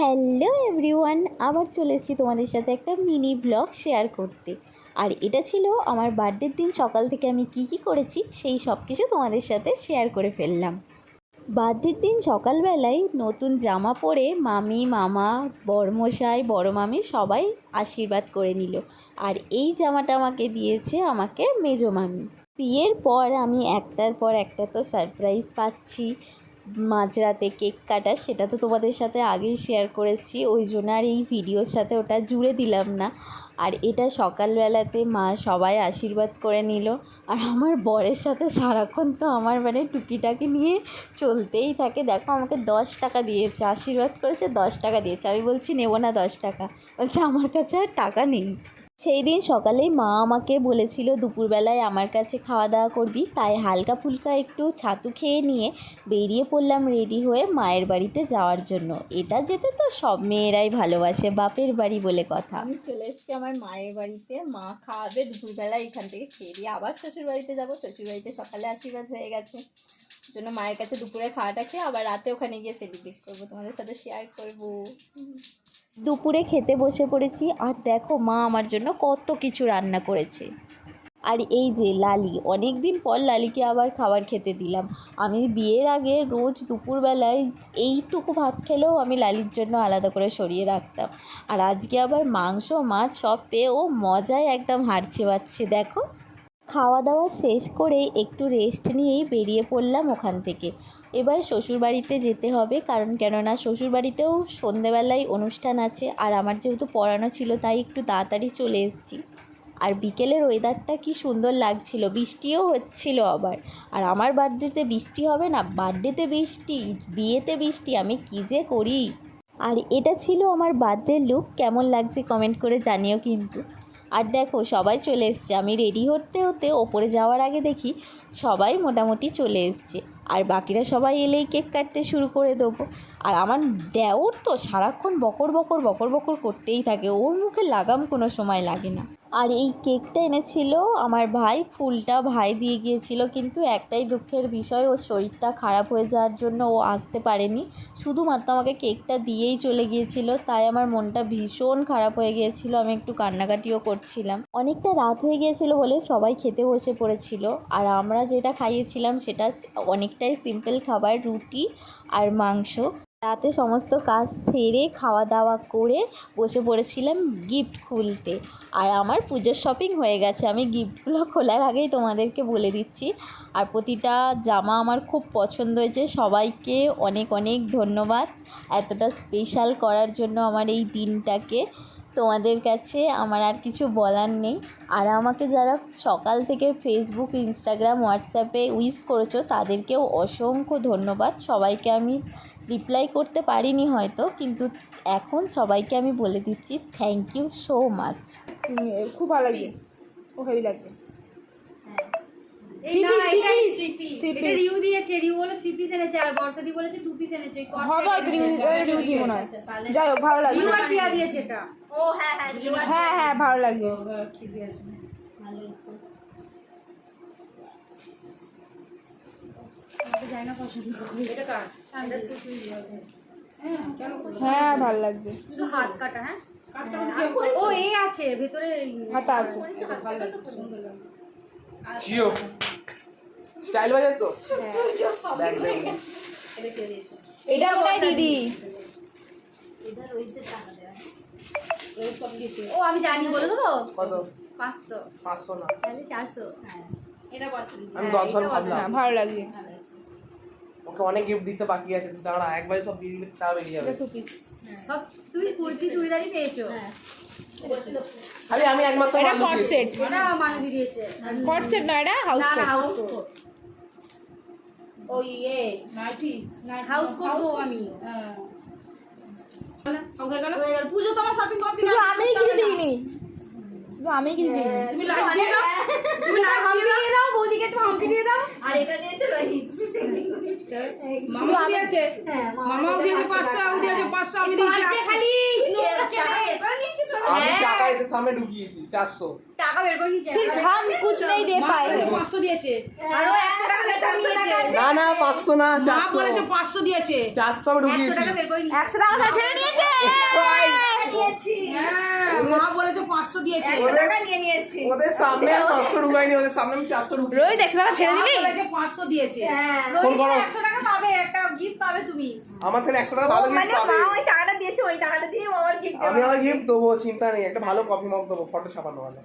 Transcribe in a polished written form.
Hello everyone, আবার চলে এসেছি তোমাদের সাথে একটা মিনি ব্লগ শেয়ার করতে। আর এটা ছিল আমার বার্থডের দিন সকাল থেকে আমি কি করেছি সেই সব কিছু তোমাদের সাথে শেয়ার করে ফেললাম। বার্থডের দিন সকালবেলায় নতুন জামা পরে মামি, মামা, বড়মশাই, বড় মামি সবাই আশীর্বাদ করে নিল। আর এই জামাটা আমাকে দিয়েছে আমাকে মেজো মামি। বিয়ের পর আমি একটার পর একটা তো সারপ্রাইজ পাচ্ছি। মাঝরাতে কেক কাটা, সেটা তো তোমাদের সাথে আগেই শেয়ার করেছি, ওই জন্য আর এই ভিডিওর সাথে ওটা জুড়ে দিলাম না। আর এটা সকালবেলাতে মা সবাই আশীর্বাদ করে নিল। আর আমার বরের সাথে সারাক্ষণ তো আমার টুকিটাকি নিয়ে চলতেই থাকে। দেখো আমাকে 10 টাকা দিয়েছে, আশীর্বাদ করেছে, 10 টাকা দিয়েছে। আমি বলছি নেব না 10 টাকা, বলছে আমার কাছে আর টাকা নেই। সেই দিন সকালেই মা আমাকে বলেছিল দুপুরবেলায় আমার কাছে খাওয়া দাওয়া করবি, তাই হালকা ফুলকা একটু ছাতু খেয়ে নিয়ে বেরিয়ে পড়লাম রেডি হয়ে মায়ের বাড়িতে যাওয়ার জন্য। এটা যেতে তো সব মেয়েরাই ভালোবাসে, বাপের বাড়ি বলে কথা। আমি চলে এসেছি আমার মায়ের বাড়িতে, মা খাওয়াবে দুপুরবেলায়, এখান থেকে খেয়ে দিয়ে আবার শ্বশুর বাড়িতে যাবো। শ্বশুর বাড়িতে সকালে আশীর্বাদ হয়ে গেছে, জন্য মায়ের কাছে দুপুরে খাওয়াটা খেয়ে আবার রাতে ওখানে গিয়ে সেলিব্রেট করবো, তোমাদের সাথে শেয়ার করবো। দুপুরে খেতে বসে পড়েছি, আর দেখো মা আমার জন্য কত কিছু রান্না করেছে। আর এই যে লালি, অনেক দিন পর লালিকে আবার খাবার খেতে দিলাম। আমি বিয়ের আগে রোজ দুপুরবেলায় এইটুকু ভাত খেলেও আমি লালির জন্য আলাদা করে সরিয়ে রাখতাম। আর আজকে আবার মাংস মাছ সব পেয়ে ও মজায় একদম হারছে বাড়ছে। দেখো খাওয়া দাওয়া শেষ করে একটু রেস্ট নিয়েই বেরিয়ে পড়লাম ওখান থেকে। এবার শ্বশুরবাড়িতে যেতে হবে, কারণ কেননা শ্বশুরবাড়িতেও সন্ধেবেলায় অনুষ্ঠান আছে। আর আমার যেহেতু পড়ানো ছিল তাই একটু তাড়াতাড়ি চলে এসেছি। আর বিকেলের ওয়েদারটা কি সুন্দর লাগছিল, বৃষ্টিও হচ্ছিল আবার। আর আমার বার্থডেতে বৃষ্টি হবে না, বার্থডেতে বৃষ্টি, বিয়েতে বৃষ্টি, আমি কী যে করি। আর এটা ছিল আমার বার্থডের লুক, কেমন লাগছে কমেন্ট করে জানিও কিন্তু। আর দেখো সবাই চলে এসছে, আমি রেডি হতে হতে ওপরে যাওয়ার আগে দেখি সবাই মোটামুটি চলে এসছে। আর বাকিরা সবাই এলেই কেক কাটতে শুরু করে দেবো। আর আমার দেওর তো সারাক্ষণ বকর বকর বকর বকর করতেই থাকে, ওর মুখে লাগাম কোনো সময় লাগে না। আর এই কেকটা এনেছিল আমার ভাই, ফুলটা ভাই দিয়ে গিয়েছিল, কিন্তু একটাই দুঃখের বিষয়, ওর শরীরটা খারাপ হয়ে যাওয়ার জন্য ও আসতে পারেনি, শুধুমাত্র আমাকে কেকটা দিয়েই চলে গিয়েছিল। তাই আমার মনটা ভীষণ খারাপ হয়ে গিয়েছিল, আমি একটু কান্নাকাটিও করছিলাম। অনেকটা রাত হয়ে গিয়েছিল বলে সবাই খেতে বসে পড়েছিল। আর আমরা যেটা খাইয়েছিলাম সেটা অনেকটাই সিম্পল খাবার, রুটি আর মাংস। রাতে সমস্ত কাজ সেরে খাওয়া দাওয়া করে বসে পড়েছিলাম গিফট খুলতে। আর আমার পুজোর শপিং হয়ে গেছে, আমি গিফটগুলো খোলার আগেই তোমাদেরকে বলে দিচ্ছি। আর প্রতিটা জামা আমার খুব পছন্দ হয়েছে, সবাইকে অনেক অনেক ধন্যবাদ এতটা স্পেশাল করার জন্য আমার এই দিনটাকে। তোমাদের কাছে আমার আর কিছু বলার নেই। আর আমাকে যারা সকাল থেকে ফেসবুক, ইনস্টাগ্রাম, হোয়াটসঅ্যাপে উইশ করেছো তাদেরকেও অসংখ্য ধন্যবাদ। সবাইকে আমি রিপ্লাই করতে পারিনি হয়তো, কিন্তু এখন সবাইকে আমি বলে দিচ্ছি থ্যাংক ইউ সো মাচ। খুব ভালো লাগছে, খুব হেভি লাগছে। যাই হোক ভালো লাগছে, হ্যাঁ হ্যাঁ ভালো লাগছে। হ্যাঁ ভালো লাগছে, হাত কাটা, হ্যাঁ ও এই আছে ভেতরে, হাতা আছে। জিও স্টাইল বাজার তো দেখ দেখ এটা মনে হয় দিদি। ও আমি জানি, বলে দেবো কত? 500 500 না, তাহলে 400। হ্যাঁ এটা বলছিস, আমি 10 জন ভাবলাম। হ্যাঁ ভালো লাগছে। ওকে অনেক গিফট দিতে বাকি আছে, দাঁড়া একবারে সব দিয়ে দিলে তা বেরিয়ে যাবে। 2 পিস সব তুমি কুর্তি চুড়িদারই পেয়েছো। খালি আমি একমাত্র এটা মাল কট দিয়েছি। সেট, এটা মানু দিয়েছে, কট সেট না, এটা হাউস না কোট। হাউস কোট, ওই নাইটি হাউস কোট দেবো আমি। সব হয়ে গেল। তো এবার পুজো তোমার শপিং কমপ্লিট, শুধু আমিই কিছু দিইনি, শুধু আমিই কিছু দিইনি। তুমি লাইট দিয়ে দাও, তুমি হাম্পি দিয়ে দাও, বৌদিকে একটু হাম্পি দিয়ে দাও। আর এটা দিয়েছে রোহিত, মামা দিয়েছে, মামাও দিয়েছে 500, ও দিয়েছে 500, আমি দিয়েছি বাচ্চা খালি স্নো ছেড়ে আমি টাকা এতে সামনে ঢুকিয়েছি 400 টাকা বের করে নিয়েছে। सिर्फ हम कुछ नहीं दे पाए हैं। 500 দিয়েছে, আর ও 100 টাকা বের করে নিয়েছে। না না 500 না, মা 400 বলেছে 500 দিয়েছে, 400 আমি 100 ঢুকিয়েছি। টাকা বের করে নিয়েছে। 100 টাকা ছেড়ে নিয়েছে। হ্যাঁ মা বলেছে 500 দিয়েছে ওদের সামনে 500 ঢুকাইনি, ওদের সামনে আমি 400 ঢুকাই। রোহিত 100 টাকা ছেড়ে দিলি? মা বলেছে 500 দিয়েছে। ফোন করো। 100 টাকা পাবে, একটা গিফট পাবে তুমি। আমার থেকে 100 টাকা ভালো গিফট পাবে। ওই টাকাটা দিয়েছে, ওই টাকাটা দিয়ে আমার গিফট আমি আমার গিফট দেবো, চিন্তা নেই, একটা ভালো কফি মগ দেবো ফটো ছাপানো ভালো।